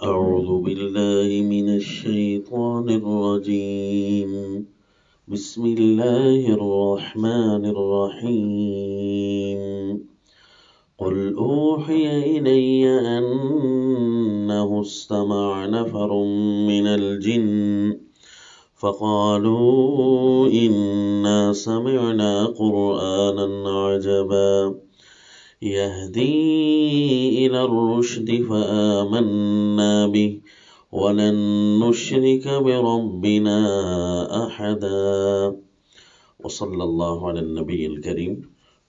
أعوذ بالله من الشيطان الرجيم. بسم الله الرحمن الرحيم. قل أوحي إلي أنه استمع نفر من الجن فقالوا إنا سمعنا قرآنا عجبا يهدي إلى الرشد فآمنا به ولن نشرك بربنا أحدا. وصلی اللہ علی النبی الکریم.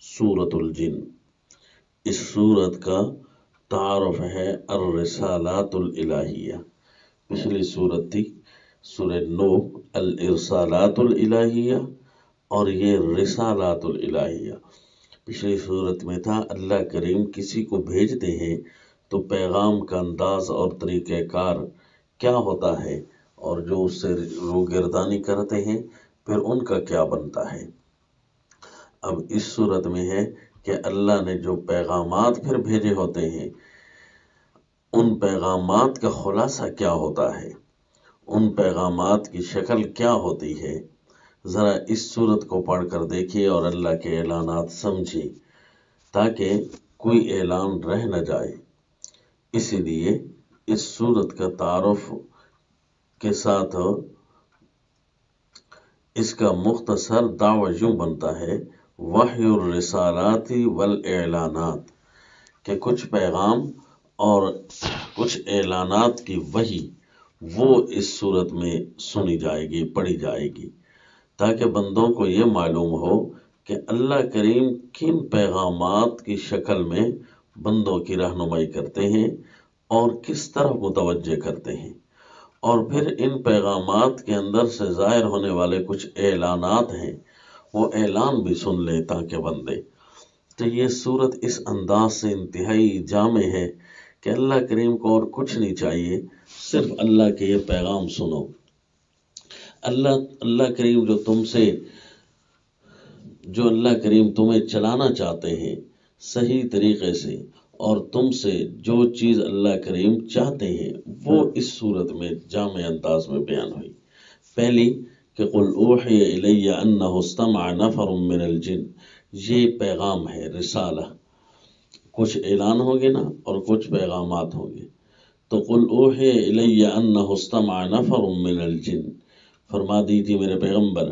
سورۃ الجن، اس سورت کا تعارف ہے الرسالات الالہیہ. پچھلی سورت تھی سورہ نوح الارسالات الالہیہ، اور یہ رسالات الالہیہ. پچھلی صورت میں تھا اللہ کریم کسی کو بھیجتے ہیں تو پیغام کا انداز اور طریقہ کار کیا ہوتا ہے، اور جو اس سے روگردانی کرتے ہیں پھر ان کا کیا بنتا ہے. اب اس صورت میں ہے کہ اللہ نے جو پیغامات پھر بھیجے ہوتے ہیں ان پیغامات کا خلاصہ کیا ہوتا ہے، ان پیغامات کی شکل کیا ہوتی ہے. ذرا اس صورت کو پڑھ کر دیکھیے اور اللہ کے اعلانات سمجھیے تاکہ کوئی اعلان رہ نہ جائے. اسی لیے اس صورت کا تعارف کے ساتھ اس کا مختصر دعوی یوں بنتا ہے: وحی الرسالات والاعلانات، کہ کچھ پیغام اور کچھ اعلانات کی وحی وہ اس صورت میں سنی جائے گی، پڑھی جائے گی، تاکہ بندوں کو یہ معلوم ہو کہ اللہ کریم کن پیغامات کی شکل میں بندوں کی رہنمائی کرتے ہیں اور کس طرح متوجہ کرتے ہیں. اور پھر ان پیغامات کے اندر سے ظاہر ہونے والے کچھ اعلانات ہیں، وہ اعلان بھی سن لیں تاکہ بندے. تو یہ صورت اس انداز سے انتہائی جامع ہے کہ اللہ کریم کو اور کچھ نہیں چاہیے، صرف اللہ کے یہ پیغام سنو. اللہ کریم جو اللہ کریم تمہیں چلانا چاہتے ہیں صحیح طریقے سے، اور تم سے جو چیز اللہ کریم چاہتے ہیں وہ اس صورت میں جامع انداز میں بیان ہوئی. پہلی کہ قل اوحی الی انہ استمع نفر من الجن، یہ پیغام ہے، رسالہ. کچھ اعلان ہوں گے نا اور کچھ پیغامات ہوں گے. تو قل اوحی الی انہ استمع نفر من الجن، فرما دیجیے میرے پیغمبر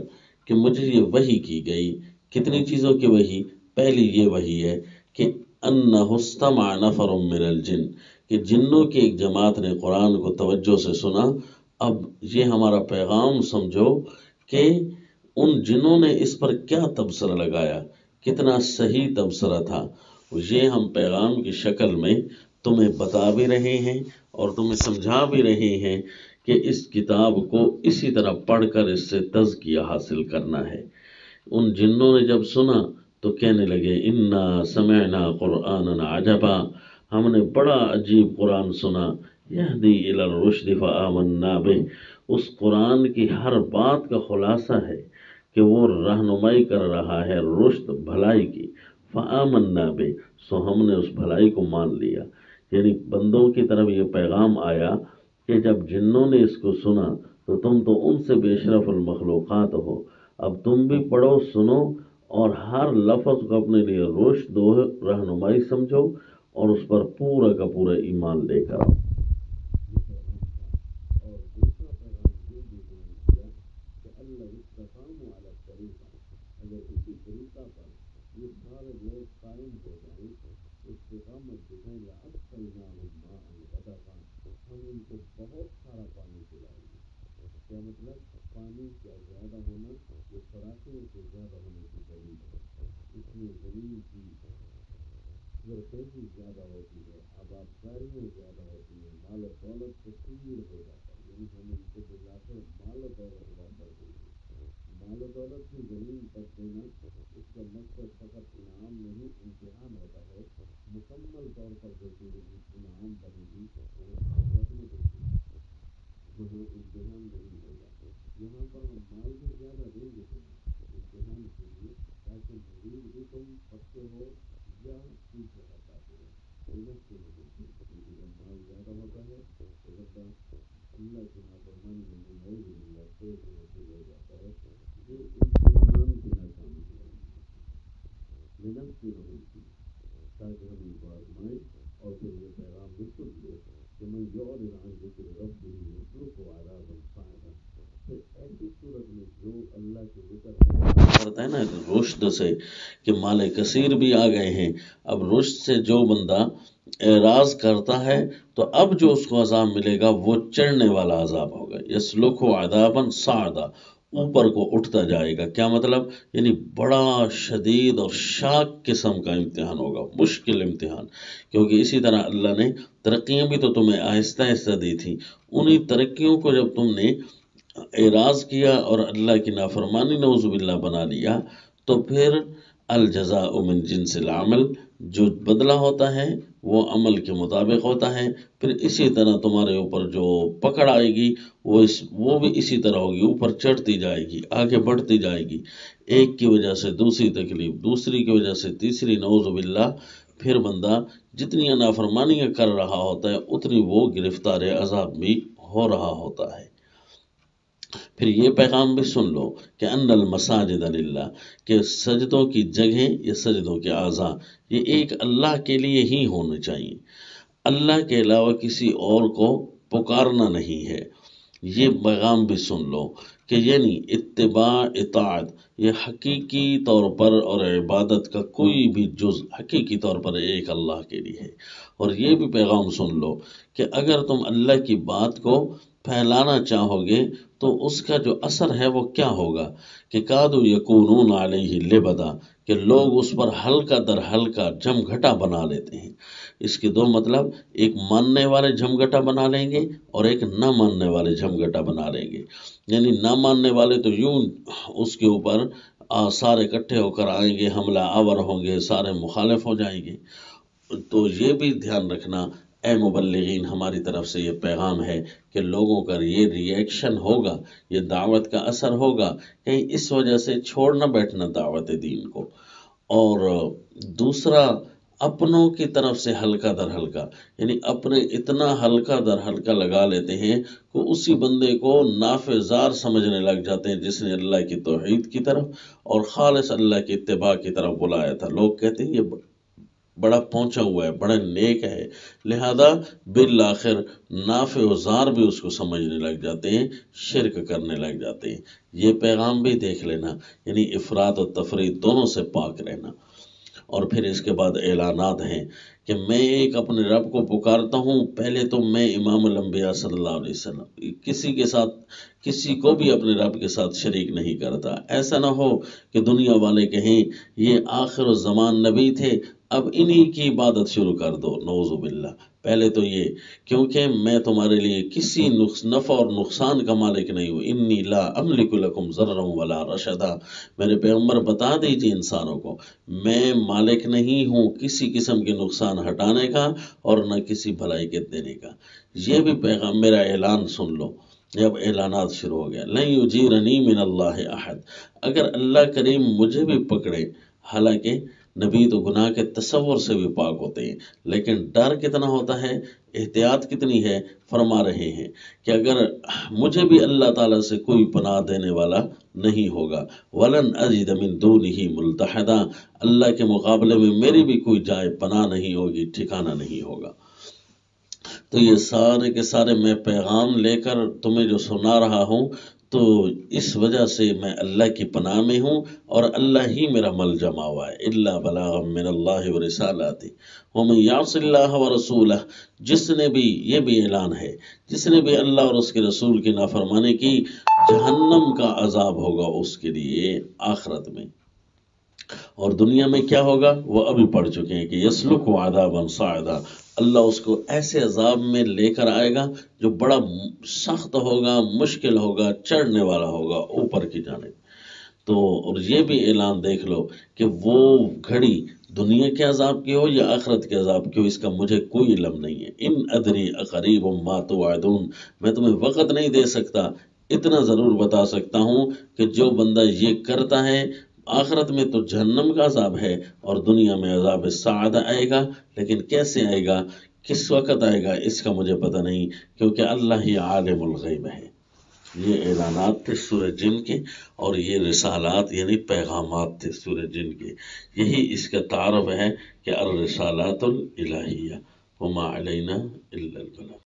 کہ مجھے یہ وحی کی گئی. کتنی چیزوں کی وحی؟ پہلی یہ وحی ہے کہ انہ استمع نفر من الجن، کہ جنوں کی ایک جماعت نے قرآن کو توجہ سے سنا. اب یہ ہمارا پیغام سمجھو کہ ان جنوں نے اس پر کیا تبصرہ لگایا، کتنا صحیح تبصرہ تھا. یہ ہم پیغام کی شکل میں تمہیں بتا بھی رہے ہیں اور تمہیں سمجھا بھی رہے ہیں کہ اس کتاب کو اسی طرح پڑھ کر اس سے تزکیہ حاصل کرنا ہے. ان جنوں نے جب سنا تو کہنے لگے انا سمعنا قرآنا عجبا، ہم نے بڑا عجیب قرآن سنا. یہدی الی الرشد فآمنا بہ، اس قرآن کی ہر بات کا خلاصہ ہے کہ وہ رہنمائی کر رہا ہے رشد، بھلائی کی. فآمنا بہ، سو ہم نے اس بھلائی کو مان لیا. یعنی بندوں کی طرف یہ پیغام آیا کہ جب جنوں نے اس کو سنا تو تم تو ان سے بے شرف المخلوقات ہو، اب تم بھی پڑھو، سنو، اور ہر لفظ کو اپنے لیے رشد و رہنمائی سمجھو اور اس پر پورا کا پورا ایمان لے کر آؤ. اور دوسرا پیغام یہ بھی بیان کیا کہ اللہ استقاموا علی الطریقہ، اگر اسی طریقہ پر یہ سارے لوگ قائم ہو جائیں، استقامت دکھائیں، لأسقیناہم ماء غدقا، ہم ان کو بہت سارا پانی پلائیں گے. کیا مطلب؟ پانی کا زیادہ ہونا یہ فراخیوں کے زیادہ ہونے کی دلیل ہے. اس میں زمین کی زرخیزی زیادہ ہوتی ہے، آبادکاریاں زیادہ ہوتی ہیں، مال و دولت کثیر ہو جاتا ہے. یعنی ہم ان کو بالآخر مال و دولت ادا کر دیں گے. مال و دولت کی زمین پر دینا اس کا مقصد فقط انعام نہیں، امتحان ہوتا ہے. مکمل طور پر جو چیز انعام بنے گی وہ رکھنے دیتی ہے، وہاں امتحان نہیں ہوگا. یہاں پر ہم مال بھی زیادہ دیں گے امتحان کے لیے، تاکہ مزید بھی تم پکے ہو یا پیچھے ہٹاتے ہو. محنت سے نہیں، کیونکہ جب مال زیادہ ہوتا ہے تو بندہ اللہ کی نافرمانی میں نعوذ باللہ سے ہو جاتا ہے، یہ امتحان کی ناکامی ہے، محنت کی رہی تھی تاکہ ہم ان کو آزمائیں۔ اور پھر یہ پیغام بھی سن لو کہ من یعرض عن ذکر ربہ یسلکہ عذابا صعدا، پھر ایسی صورت میں جو اللہ کے ذکر کرتا ہے نا رشد سے، کہ مال کثیر بھی آ گئے ہیں، اب رشد سے جو بندہ اعراض کرتا ہے تو اب جو اس کو عذاب ملے گا وہ چڑھنے والا عذاب ہوگا، یسلکہ عذابا صعدا، اوپر کو اٹھتا جائے گا۔ کیا مطلب؟ یعنی بڑا شدید اور شاق قسم کا امتحان ہوگا، مشکل امتحان، کیونکہ اسی طرح اللہ نے ترقیاں بھی تو تمہیں آہستہ آہستہ دی تھی، انہی ترقیوں کو جب تم نے اعراض کیا اور اللہ کی نافرمانی نعوذ باللہ بنا لیا تو پھر الجزاء من جنس العمل، جو بدلہ ہوتا ہے وہ عمل کے مطابق ہوتا ہے۔ پھر اسی طرح تمہارے اوپر جو پکڑ آئے گی وہ بھی اسی طرح ہوگی، اوپر چڑھتی جائے گی، آگے بڑھتی جائے گی، ایک کی وجہ سے دوسری تکلیف، دوسری کی وجہ سے تیسری، نعوذ باللہ۔ پھر بندہ جتنی نافرمانیاں کر رہا ہوتا ہے اتنی وہ گرفتار عذاب بھی ہو رہا ہوتا ہے۔ پھر یہ پیغام بھی سن لو کہ ان المساجد للہ، کہ سجدوں کی جگہیں یا سجدوں کے اعضاء یہ ایک اللہ کے لیے ہی ہونے چاہیے، اللہ کے علاوہ کسی اور کو پکارنا نہیں ہے۔ یہ پیغام بھی سن لو کہ یعنی اتباع اطاعت یہ حقیقی طور پر اور عبادت کا کوئی بھی جز حقیقی طور پر ایک اللہ کے لیے ہے۔ اور یہ بھی پیغام سن لو کہ اگر تم اللہ کی بات کو پھیلانا چاہو گے تو اس کا جو اثر ہے وہ کیا ہوگا کہ کادو یکونون علیہ لبدا، کہ لوگ اس پر ہلکا در ہلکا جھمگھٹا بنا لیتے ہیں۔ اس کے دو مطلب، ایک ماننے والے جھمگھٹا بنا لیں گے اور ایک نہ ماننے والے جھمگھٹا بنا لیں گے۔ یعنی نہ ماننے والے تو یوں اس کے اوپر سارے اکٹھے ہو کر آئیں گے، حملہ آور ہوں گے، سارے مخالف ہو جائیں گے۔ تو یہ بھی دھیان رکھنا اے مبلغین، ہماری طرف سے یہ پیغام ہے کہ لوگوں کا یہ ری ایکشن ہوگا، یہ دعوت کا اثر ہوگا، کہیں اس وجہ سے چھوڑ نہ بیٹھنا دعوت دین کو۔ اور دوسرا، اپنوں کی طرف سے ہلکا در ہلکا، یعنی اپنے اتنا ہلکا در ہلکا لگا لیتے ہیں کہ اسی بندے کو نافذار سمجھنے لگ جاتے ہیں جس نے اللہ کی توحید کی طرف اور خالص اللہ کی اتباع کی طرف بلایا تھا۔ لوگ کہتے ہیں یہ بڑا پہنچا ہوا ہے، بڑا نیک ہے، لہذا بالآخر نافع و ضار بھی اس کو سمجھنے لگ جاتے ہیں، شرک کرنے لگ جاتے ہیں۔ یہ پیغام بھی دیکھ لینا، یعنی افراط و تفریط دونوں سے پاک رہنا۔ اور پھر اس کے بعد اعلانات ہیں کہ میں ایک اپنے رب کو پکارتا ہوں، پہلے تو میں امام الانبیاء صلی اللہ علیہ وسلم کسی کے ساتھ، کسی کو بھی اپنے رب کے ساتھ شریک نہیں کرتا۔ ایسا نہ ہو کہ دنیا والے کہیں یہ آخر الزمان نبی تھے، اب انہی کی عبادت شروع کر دو، نعوذ باللہ۔ پہلے تو یہ، کیونکہ میں تمہارے لیے کسی نفع اور نقصان کا مالک نہیں ہوں، انی لا املک لکم ضررا ولا رشدا، میرے پیغمبر بتا دیجیے انسانوں کو میں مالک نہیں ہوں کسی قسم کے نقصان ہٹانے کا اور نہ کسی بھلائی کے دینے کا۔ یہ بھی پیغام، میرا اعلان سن لو۔ جب اعلانات شروع ہو گیا، لن یجیرنی من اللہ احد، اگر اللہ کریم مجھے بھی پکڑے، حالانکہ نبی تو گناہ کے تصور سے بھی پاک ہوتے ہیں، لیکن ڈر کتنا ہوتا ہے، احتیاط کتنی ہے، فرما رہے ہیں کہ اگر مجھے بھی اللہ تعالیٰ سے کوئی پناہ دینے والا نہیں ہوگا، وَلَنْ أَجِدَ مِن دُونِهِ مُلْتَحَدًا، اللہ کے مقابلے میں میری بھی کوئی جائے پناہ نہیں ہوگی، ٹھکانہ نہیں ہوگا۔ تو یہ سارے کے سارے میں پیغام لے کر تمہیں جو سنا رہا ہوں تو اس وجہ سے میں اللہ کی پناہ میں ہوں اور اللہ ہی میرا ملجا ماوا ہے۔ الا بلاغا من اللہ ورسالاتہ ومن یعص اللہ ورسولہ، جس نے بھی، یہ بھی اعلان ہے، جس نے بھی اللہ اور اس کے رسول کی نافرمانی کی، جہنم کا عذاب ہوگا اس کے لیے آخرت میں۔ اور دنیا میں کیا ہوگا وہ ابھی پڑھ چکے ہیں کہ یسلک عذابا صاعدا، اللہ اس کو ایسے عذاب میں لے کر آئے گا جو بڑا سخت ہوگا، مشکل ہوگا، چڑھنے والا ہوگا اوپر کی جانب۔ تو اور یہ بھی اعلان دیکھ لو کہ وہ گھڑی دنیا کے عذاب کی ہو یا آخرت کے عذاب کی ہو، اس کا مجھے کوئی علم نہیں ہے۔ ان ادری اقریب ما توعدون، میں تمہیں وقت نہیں دے سکتا، اتنا ضرور بتا سکتا ہوں کہ جو بندہ یہ کرتا ہے آخرت میں تو جہنم کا عذاب ہے اور دنیا میں عذاب سعادہ آئے گا، لیکن کیسے آئے گا، کس وقت آئے گا، اس کا مجھے پتہ نہیں، کیونکہ اللہ ہی عالم الغیب ہے۔ یہ اعلانات تھے سورہ جن کے، اور یہ رسالات یعنی پیغامات تھے سورہ جن کے۔ یہی اس کا تعارف ہے کہ الرسالات الالہیہ وما علینا الا البلاغ۔